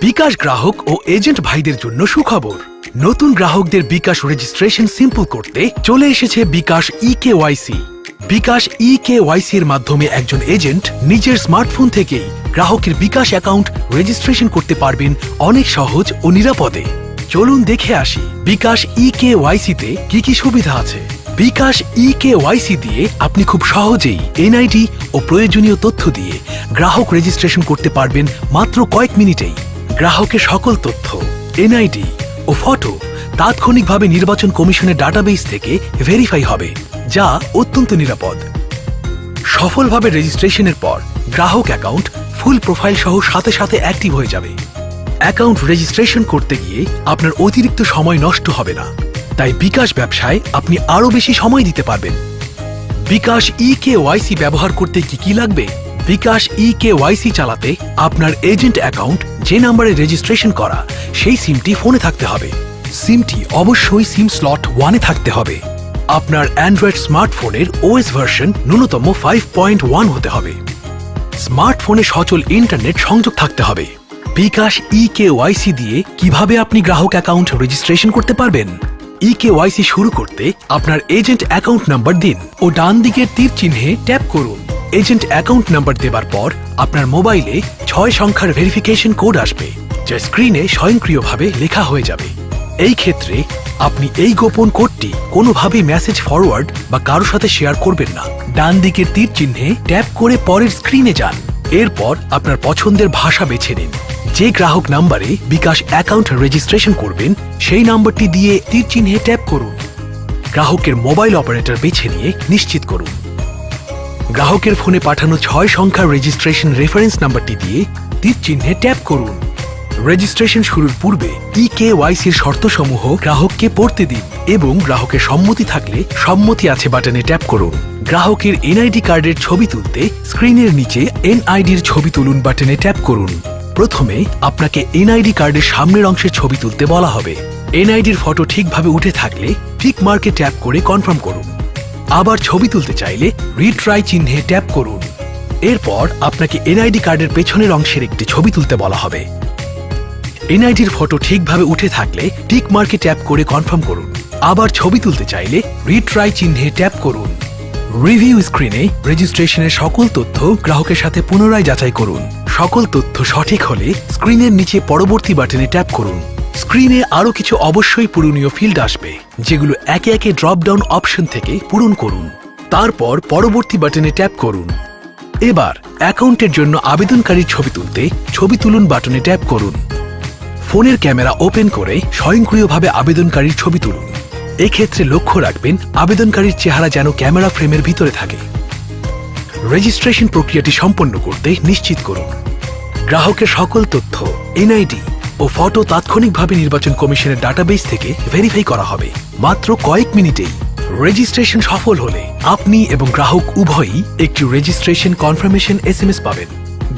বিকাশ গ্রাহক ও এজেন্ট ভাইদের জন্য সুখবর। নতুন গ্রাহকদের বিকাশ রেজিস্ট্রেশন সিম্পল করতে চলে এসেছে বিকাশ ইকেওয়াইসি। বিকাশ ইকেওয়াইসি এর মাধ্যমে একজন এজেন্ট নিজের স্মার্টফোন থেকেই গ্রাহকের বিকাশ অ্যাকাউন্ট রেজিস্ট্রেশন করতে পারবেন অনেক সহজ ও নিরাপদে। চলুন দেখে আসি বিকাশ ইকেওয়াইসি তে কি কি সুবিধা আছে। বিকাশ ইকেওয়াইসি দিয়ে আপনি খুব সহজেই এনআইডি ও প্রয়োজনীয় তথ্য দিয়ে গ্রাহক রেজিস্ট্রেশন করতে পারবেন মাত্র কয়েক মিনিটেই। গ্রাহকের সকল তথ্য, এনআইডি ও ফটো তাৎক্ষণিকভাবে নির্বাচন কমিশনের ডাটাবেস থেকে ভেরিফাই হবে, যা অত্যন্ত নিরাপদ। সফলভাবে রেজিস্ট্রেশনের পর গ্রাহক অ্যাকাউন্ট ফুল প্রোফাইল সহ সাথে সাথে অ্যাক্টিভ হয়ে যাবে। অ্যাকাউন্ট রেজিস্ট্রেশন করতে গিয়ে আপনার অতিরিক্ত সময় নষ্ট হবে না, তাই বিকাশ ব্যবসায় আপনি আরও বেশি সময় দিতে পারবেন। বিকাশ ইকেওয়াইসি ব্যবহার করতে কি কি লাগবে? বিকাশ ইকেওয়াইসি চালাতে আপনার এজেন্ট অ্যাকাউন্ট যে নম্বরে রেজিস্ট্রেশন করা সেই সিমটি ফোনে থাকতে হবে। সিমটি অবশ্যই সিম স্লট 1-এ থাকতে হবে। আপনার অ্যান্ড্রয়েড স্মার্টফোনের ওএস ভার্সন ন্যূনতম 5.1 হতে হবে। স্মার্টফোনে সচল ইন্টারনেট সংযোগ থাকতে হবে। বিকাশ ইকেওয়াইসি দিয়ে কিভাবে আপনি গ্রাহক অ্যাকাউন্ট রেজিস্ট্রেশন করতে পারবেন? ইকেওয়াইসি শুরু করতে আপনার এজেন্ট অ্যাকাউন্ট নাম্বার দিন ও ডান দিকের তীর চিহ্নে ট্যাপ করুন। এজেন্ট অ্যাকাউন্ট নাম্বার দেবার পর আপনার মোবাইলে 6 সংখ্যার ভেরিফিকেশন কোড আসবে, যা স্ক্রিনে স্বয়ংক্রিয়ভাবে লেখা হয়ে যাবে। এই ক্ষেত্রে আপনি এই গোপন কোডটি কোনোভাবেই মেসেজ ফরওয়ার্ড বা কারোর সাথে শেয়ার করবেন না। ডান দিকের তীর চিহ্নে ট্যাপ করে পরের স্ক্রিনে যান। এরপর আপনার পছন্দের ভাষা বেছে নিন। যে গ্রাহক নাম্বারে বিকাশ অ্যাকাউন্ট রেজিস্ট্রেশন করবেন সেই নাম্বারটি দিয়ে তীর চিহ্নে ট্যাপ করুন। গ্রাহকের মোবাইল অপারেটর বেছে নিয়ে নিশ্চিত করুন। গ্রাহকের ফোনে পাঠানো 6 সংখ্যার রেজিস্ট্রেশন রেফারেন্স নাম্বারটি দিয়ে তীর চিহ্নে ট্যাপ করুন। রেজিস্ট্রেশন শুরুর পূর্বে ইকেওয়াইসির শর্তসমূহ গ্রাহককে পড়তে দিন এবং গ্রাহকের সম্মতি থাকলে সম্মতি আছে বাটনে ট্যাপ করুন। গ্রাহকের এনআইডি কার্ডের ছবি তুলতে স্ক্রিনের নিচে এনআইডির ছবি তুলুন বাটনে ট্যাপ করুন। প্রথমে আপনাকে এনআইডি কার্ডের সামনের অংশের ছবি তুলতে বলা হবে। এনআইডির ফটো ঠিকভাবে উঠে থাকলে টিক মার্কে ট্যাপ করে কনফার্ম করুন। আবার ছবি তুলতে চাইলে রিট্রাই চিহ্নে ট্যাপ করুন। এরপর আপনাকে এনআইডি কার্ডের পেছনের অংশের একটি ছবি তুলতে বলা হবে। এনআইডির ফটো ঠিকভাবে উঠে থাকলে টিক মার্কে ট্যাপ করে কনফার্ম করুন। আবার ছবি তুলতে চাইলে রিট্রাই চিহ্নে ট্যাপ করুন। রিভিউ স্ক্রিনে রেজিস্ট্রেশনের সকল তথ্য গ্রাহকের সাথে পুনরায় যাচাই করুন। সকল তথ্য সঠিক হলে স্ক্রিনের নিচে পরবর্তী বাটনে ট্যাপ করুন। স্ক্রিনে আরও কিছু অবশ্যই পূরণীয় ফিল্ড আসবে, যেগুলো একে একে ড্রপ ডাউন অপশন থেকে পূরণ করুন। তারপর পরবর্তী বাটনে ট্যাপ করুন। এবার অ্যাকাউন্টের জন্য আবেদনকারীর ছবি তুলতে ছবি তুলুন বাটনে ট্যাপ করুন। ফোনের ক্যামেরা ওপেন করে স্বয়ংক্রিয়ভাবে আবেদনকারীর ছবি তুলুন। এক্ষেত্রে লক্ষ্য রাখবেন আবেদনকারীর চেহারা যেন ক্যামেরা ফ্রেমের ভিতরে থাকে। রেজিস্ট্রেশন প্রক্রিয়াটি সম্পন্ন করতে নিশ্চিত করুন গ্রাহকের সকল তথ্য, এনআইডি ও ফটো তাৎক্ষণিকভাবে নির্বাচন কমিশনের ডাটাবেস থেকে ভেরিফাই করা হবে মাত্র কয়েক মিনিটেই। রেজিস্ট্রেশন সফল হলে আপনি এবং গ্রাহক উভয়ই একটি রেজিস্ট্রেশন কনফার্মেশন এসএমএস পাবেন।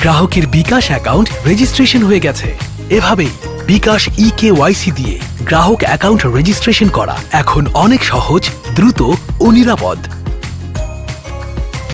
গ্রাহকের বিকাশ অ্যাকাউন্ট রেজিস্ট্রেশন হয়ে গেছে। এভাবেই বিকাশ ইকেওয়াইসি দিয়ে গ্রাহক অ্যাকাউন্ট রেজিস্ট্রেশন করা এখন অনেক সহজ, দ্রুত ও নিরাপদ।